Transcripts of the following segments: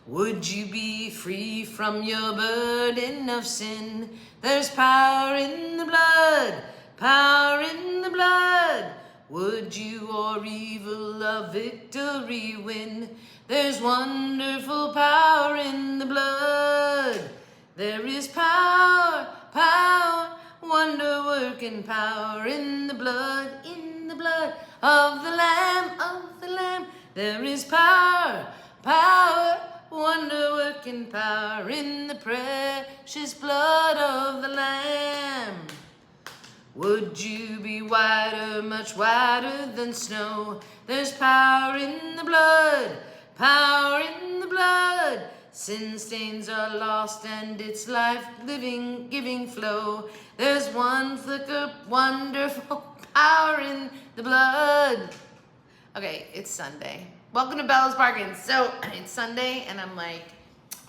Would you be free from your burden of sin? There's power in the blood, power in the blood. Would you or evil a victory win? There's wonderful power in the blood. There is power, power, wonder-working power in the blood of the Lamb, of the Lamb. There is power, power, wonder-working power in the precious blood of the Lamb. Would you be whiter, much whiter than snow? There's power in the blood, power in the blood. Sin stains are lost and its life-living, giving flow. There's one flicker, wonderful power in the blood. Okay, it's Sunday. Welcome to Bella's Bargains. So it's Sunday and I'm like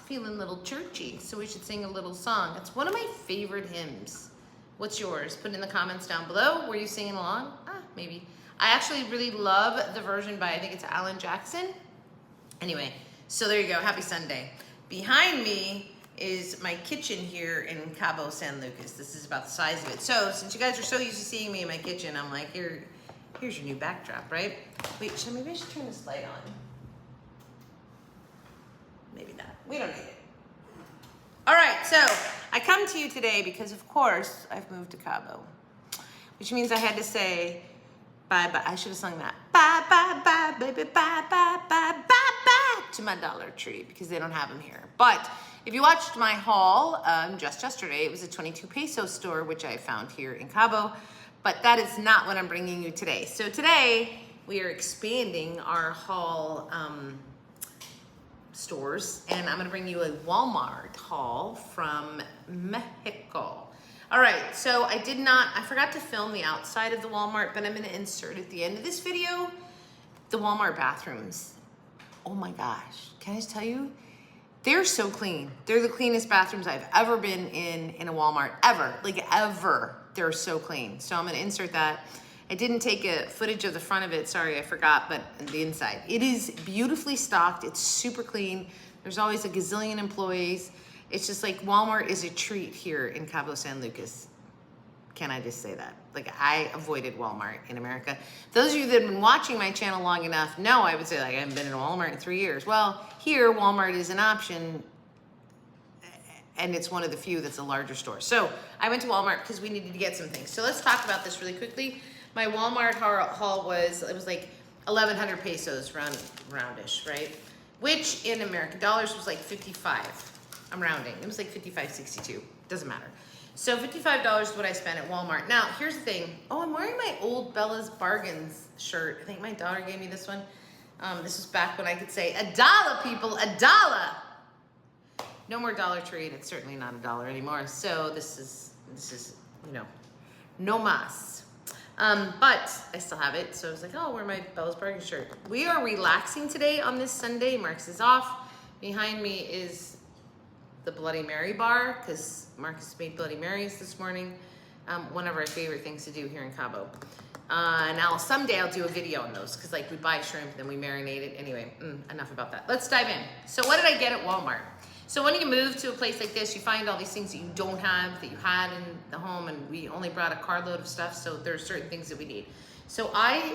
feeling a little churchy, so we should sing a little song. It's one of my favorite hymns. What's yours? Put it in the comments down below. Were you singing along? Maybe. I actually really love the version by, I think it's Alan Jackson. Anyway, so there you go. Happy Sunday. Behind me is my kitchen here in Cabo San Lucas. This is about the size of it. So since you guys are so used to seeing me in my kitchen, I'm like, here's your new backdrop, right? Wait, maybe I should turn this light on. Maybe not. We don't need it. All right, so I come to you today because, of course, I've moved to Cabo, which means I had to say bye-bye. I should have sung that. Bye-bye-bye, baby, bye-bye-bye, bye-bye to my Dollar Tree because they don't have them here. But if you watched my haul just yesterday, it was a 22 peso store, which I found here in Cabo. But that is not what I'm bringing you today. So today, we are expanding our haul stores, and I'm gonna bring you a Walmart haul from Mexico. All right, so I forgot to film the outside of the Walmart, but I'm gonna insert at the end of this video the Walmart bathrooms. Oh my gosh, can I just tell you? They're so clean. They're the cleanest bathrooms I've ever been in a Walmart, ever, like ever. They're so clean. So I'm gonna insert that. I didn't take a footage of the front of it, sorry, I forgot, but the inside. It is beautifully stocked, it's super clean. There's always a gazillion employees. It's just like Walmart is a treat here in Cabo San Lucas. Can I just say that? Like, I avoided Walmart in America. Those of you that have been watching my channel long enough know I would say, like, I haven't been in a Walmart in 3 years. Well, here, Walmart is an option, and it's one of the few that's a larger store. So I went to Walmart because we needed to get some things. So let's talk about this really quickly. My Walmart haul was like 1,100 pesos roundish, right? Which in American dollars was like 55. I'm rounding. It was like 55.62. Doesn't matter. So $55 is what I spent at Walmart. Now, here's the thing. Oh, I'm wearing my old Bella's Bargains shirt. I think my daughter gave me this one. This was back when I could say $1, people, $1. No more Dollar Tree, and it's certainly not $1 anymore. So this is, you know, no mas. But I still have it, so I was like, oh, I'll wear my Bella's Bargain shirt. We are relaxing today on this Sunday. Marcus is off. Behind me is the Bloody Mary bar, because Marcus made Bloody Marys this morning. One of our favorite things to do here in Cabo. Now, someday I'll do a video on those, because like we buy shrimp, then we marinate it. Anyway, enough about that. Let's dive in. So what did I get at Walmart? So when you move to a place like this, you find all these things that you don't have, that you had in the home, and we only brought a carload of stuff, so there's certain things that we need. So I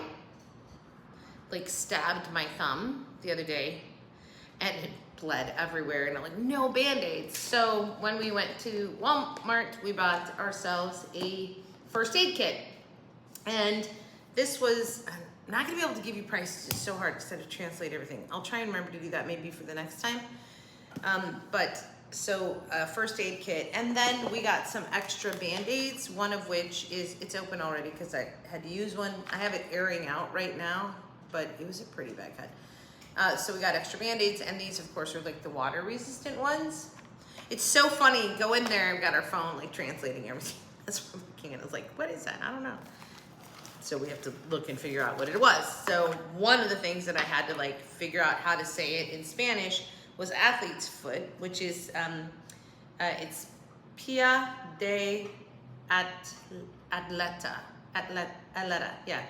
like stabbed my thumb the other day, and it bled everywhere, and I'm like, no Band-Aids. So when we went to Walmart, we bought ourselves a first aid kit. And this was, I'm not gonna be able to give you prices, it's so hard because I had to translate everything. I'll try and remember to do that maybe for the next time. So first aid kit, and then we got some extra Band-Aids, one of which is, it's open already because I had to use one. I have it airing out right now, but it was a pretty bad cut. So we got extra Band-Aids, and these of course are like the water resistant ones. It's so funny, go in there, I've got our phone like translating everything. That's what I'm looking at. I was like, what is that? I don't know. So we have to look and figure out what it was. So one of the things that I had to like figure out how to say it in Spanish was athlete's foot, which is, it's pia de atleta, yeah,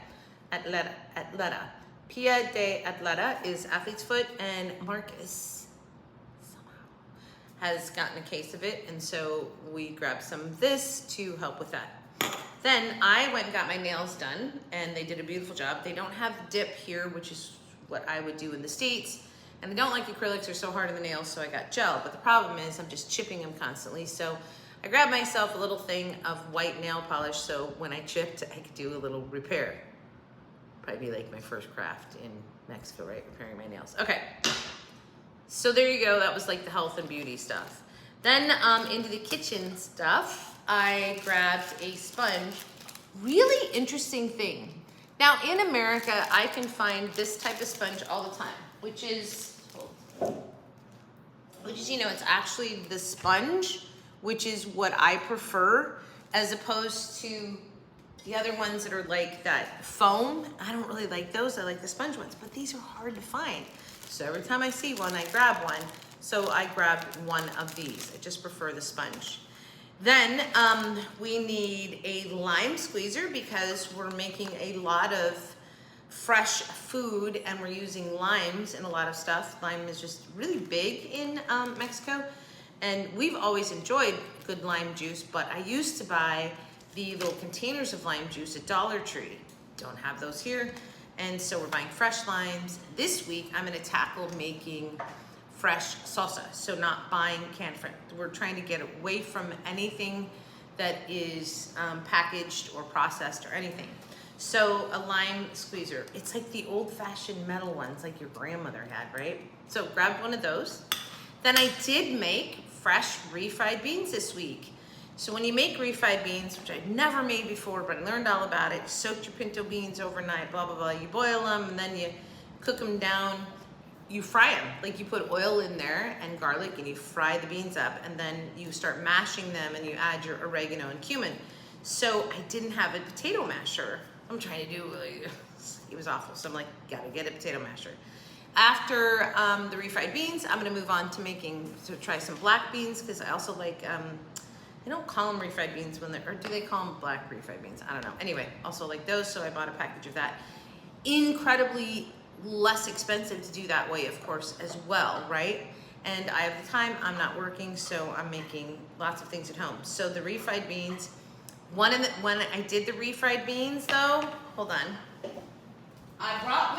atleta. Pia de atleta is athlete's foot, and Marcus has gotten a case of it, and so we grabbed some of this to help with that. Then I went and got my nails done, and they did a beautiful job. They don't have dip here, which is what I would do in the States, and I don't like acrylics, they're so hard on the nails, so I got gel. But the problem is I'm just chipping them constantly, so I grabbed myself a little thing of white nail polish, so when I chipped, I could do a little repair. Probably be like my first craft in Mexico, right? Repairing my nails. Okay, so there you go. That was like the health and beauty stuff. Then into the kitchen stuff, I grabbed a sponge. Really interesting thing. Now in America, I can find this type of sponge all the time, which is, you know, it's actually the sponge, which is what I prefer, as opposed to the other ones that are like that foam. I don't really like those. I like the sponge ones, but these are hard to find. So every time I see one, I grab one. So I grabbed one of these. I just prefer the sponge. Then we need a lime squeezer because we're making a lot of fresh food and we're using limes in a lot of stuff. Lime is just really big in Mexico, and we've always enjoyed good lime juice, but I used to buy the little containers of lime juice at Dollar Tree. Don't have those here, and so we're buying fresh limes. This week I'm gonna tackle making fresh salsa, so not buying canned fruit. We're trying to get away from anything that is packaged or processed or anything. So a lime squeezer, it's like the old-fashioned metal ones like your grandmother had, right? So grab one of those. Then I did make fresh refried beans this week. So when you make refried beans, which I've never made before, but I learned all about it, you soaked your pinto beans overnight, blah, blah, blah. You boil them and then you cook them down. You fry them, like you put oil in there and garlic and you fry the beans up, and then you start mashing them and you add your oregano and cumin. So I didn't have a potato masher. I'm trying to do, it was awful. So I'm like, gotta get a potato masher. After the refried beans, I'm gonna move on to try some black beans, because I also like, they don't call them refried beans when they're, or do they call them black refried beans? I don't know. Anyway, also like those, so I bought a package of that. Incredibly less expensive to do that way, of course, as well, right? And I have the time, I'm not working, so I'm making lots of things at home. So the refried beans, when I did the refried beans though, hold on, I brought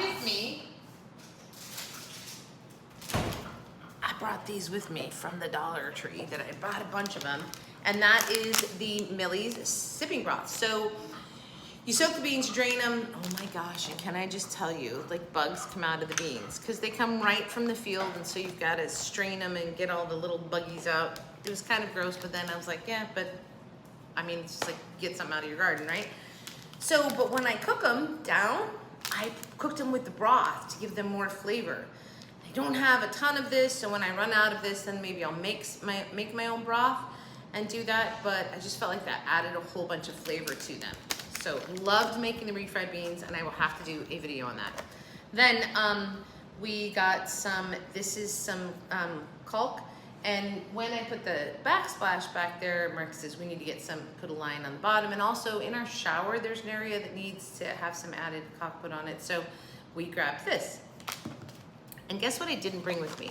these with me from the Dollar Tree that I bought a bunch of them, and that is the Millie's sipping broth. So you soak the beans, drain them. Oh my gosh, and can I just tell you, like bugs come out of the beans because they come right from the field, and so you've got to strain them and get all the little buggies out. It was kind of gross, but then I was like, yeah, but I mean, it's just like get something out of your garden, right? So, but when I cook them down, I cooked them with the broth to give them more flavor. I don't have a ton of this, so when I run out of this, then maybe I'll make my own broth and do that, but I just felt like that added a whole bunch of flavor to them. So loved making the refried beans, and I will have to do a video on that. Then we got some, this is some caulk, and when I put the backsplash back there, Mark says we need to get some, put a line on the bottom, and also in our shower, there's an area that needs to have some added caulk put on it, so we grabbed this. And guess what I didn't bring with me?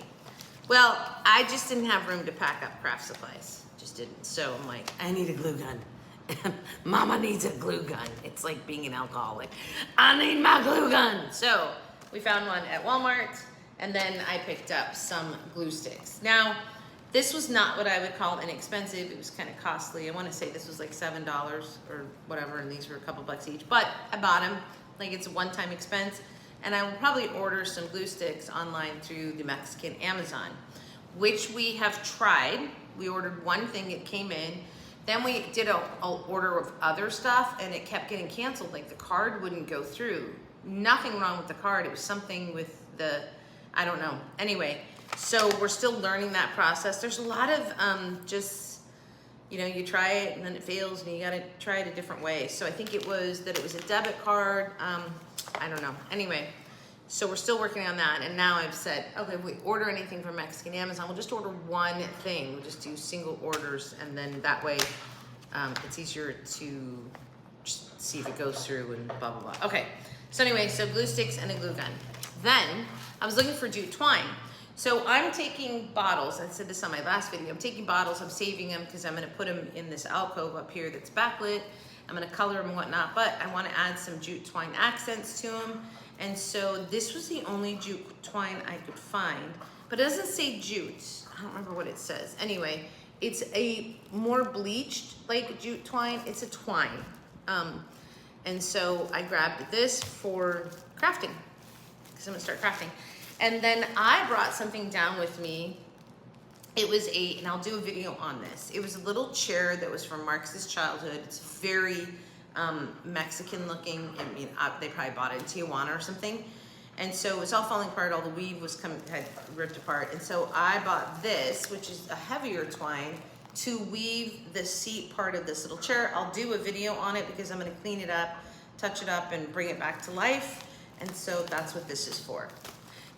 Well, I just didn't have room to pack up craft supplies, just didn't. So I'm like, I need a glue gun. Mama needs a glue gun. It's like being an alcoholic. I need my glue gun. So we found one at Walmart, and then I picked up some glue sticks. Now, this was not what I would call inexpensive. It was kind of costly. I want to say this was like $7 or whatever, and these were a couple bucks each. But I bought them. Like, it's a one-time expense. And I will probably order some glue sticks online through the Mexican Amazon, which we have tried. We ordered one thing, it came in. Then we did an order of other stuff, and it kept getting canceled. Like the card wouldn't go through. Nothing wrong with the card. It was something with the, I don't know. Anyway, so we're still learning that process. There's a lot of just, you know, you try it and then it fails, and you gotta try it a different way. So I think it was that it was a debit card. I don't know. Anyway, so we're still working on that, and now I've said, okay, if we order anything from Mexican Amazon, we'll just order one thing. We'll just do single orders, and then that way it's easier to just see if it goes through and blah, blah, blah. Okay, so anyway, so glue sticks and a glue gun. Then I was looking for jute twine. So I'm taking bottles, I said this on my last video, I'm taking bottles, I'm saving them because I'm gonna put them in this alcove up here that's backlit. I'm gonna color them and whatnot, but I wanna add some jute twine accents to them. And so this was the only jute twine I could find, but it doesn't say jute. I don't remember what it says. Anyway, it's a more bleached like jute twine, it's a twine. And so I grabbed this for crafting, because I'm gonna start crafting. And then I brought something down with me. It was and I'll do a video on this. It was a little chair that was from Marcus's childhood. It's very Mexican looking. I mean, they probably bought it in Tijuana or something. And so it was all falling apart. All the weave was had ripped apart. And so I bought this, which is a heavier twine, to weave the seat part of this little chair. I'll do a video on it because I'm gonna clean it up, touch it up, and bring it back to life. And so that's what this is for.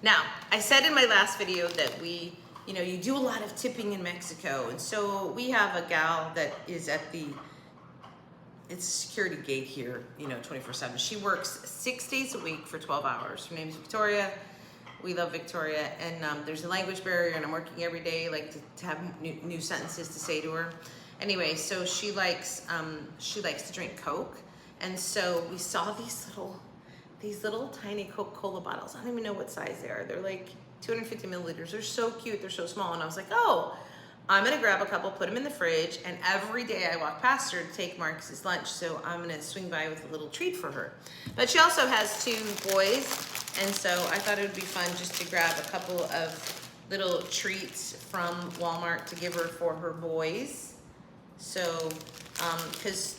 Now, I said in my last video that you do a lot of tipping in Mexico. And so we have a gal that is at it's a security gate here, 24/7. She works 6 days a week for 12 hours. Her name's Victoria. We love Victoria. And there's a language barrier, and I'm working every day to have new sentences to say to her. Anyway, so she likes to drink Coke. And so we saw these little tiny Coca-Cola bottles. I don't even know what size they are. They're like 250 milliliters. They're so cute, they're so small. And I was like, oh, I'm gonna grab a couple, put them in the fridge, and every day I walk past her to take Marcus's lunch, so I'm gonna swing by with a little treat for her. But she also has 2 boys, and so I thought it would be fun just to grab a couple of little treats from Walmart to give her for her boys. So, because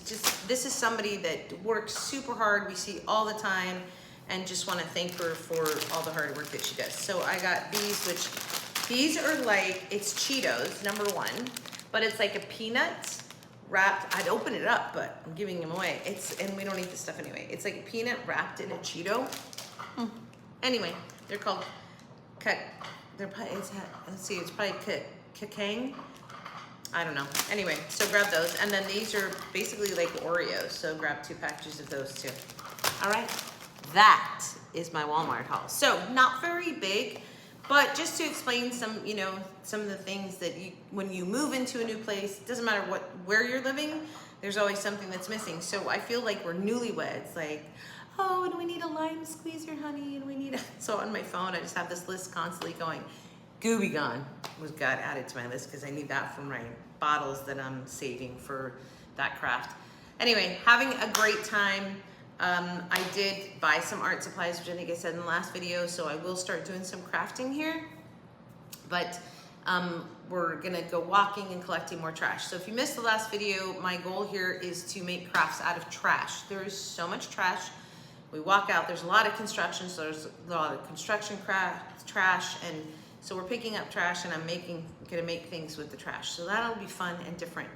this is somebody that works super hard, we see all the time, and just want to thank her for all the hard work that she does. So I got these, these are like, it's Cheetos, number 1, but it's like a peanut wrapped, I'd open it up, but I'm giving them away. And we don't eat this stuff anyway. It's like a peanut wrapped in a Cheeto. Anyway, they're called, it's probably Kakang. I don't know. Anyway, so grab those. And then these are basically like Oreos. So grab 2 packages of those too. All right. That is my Walmart haul. So not very big, but just to explain some of the things that when you move into a new place, it doesn't matter where you're living, there's always something that's missing. So I feel like we're newlyweds. Like, oh, and we need a lime squeezer, honey. And we need so on my phone, I just have this list constantly going. Gooby Gone got added to my list because I need that for my bottles that I'm saving for that craft. Anyway, having a great time. I did buy some art supplies, which I think I said in the last video, so I will start doing some crafting here. But we're gonna go walking and collecting more trash. So if you missed the last video, my goal here is to make crafts out of trash. There is so much trash. We walk out, there's a lot of construction, so there's a lot of construction trash, and so we're picking up trash, and I'm gonna make things with the trash. So that'll be fun and different.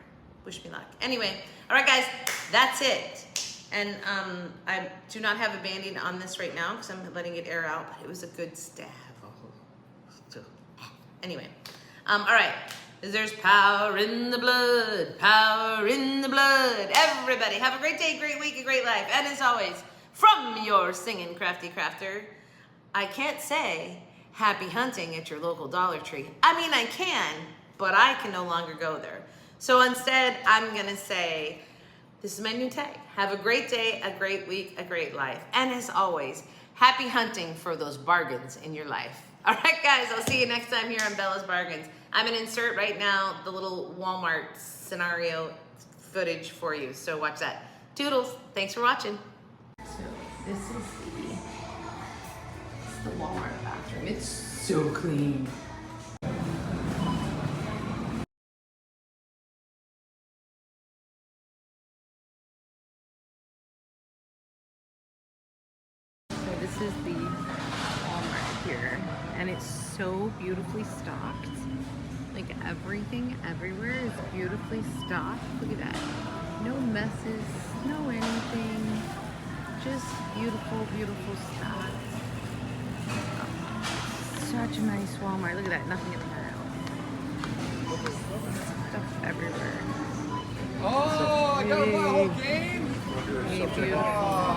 Wish me luck. Anyway, all right guys, that's it. And I do not have a Band-Aid on this right now because I'm letting it air out, but it was a good stab. Anyway, all right, there's power in the blood, power in the blood. Everybody have a great day, great week, a great life. And as always, from your singing crafty crafter, I can't say happy hunting at your local Dollar Tree. I mean, I can, but I can no longer go there. So instead, I'm gonna say, this is my new tag. Have a great day, a great week, a great life. And as always, happy hunting for those bargains in your life. All right, guys, I'll see you next time here on Bella's Bargains. I'm gonna insert right now the little Walmart scenario footage for you, so watch that. Toodles, thanks for watching. So this is the Walmart bathroom. It's so clean. This is the Walmart here, and it's so beautifully stocked. Like everything everywhere is beautifully stocked. Look at that. No messes, no anything. Just beautiful, beautiful stock. Such a nice Walmart. Look at that, nothing in the aisle. Stuff everywhere. Oh, I got my whole game? Beautiful.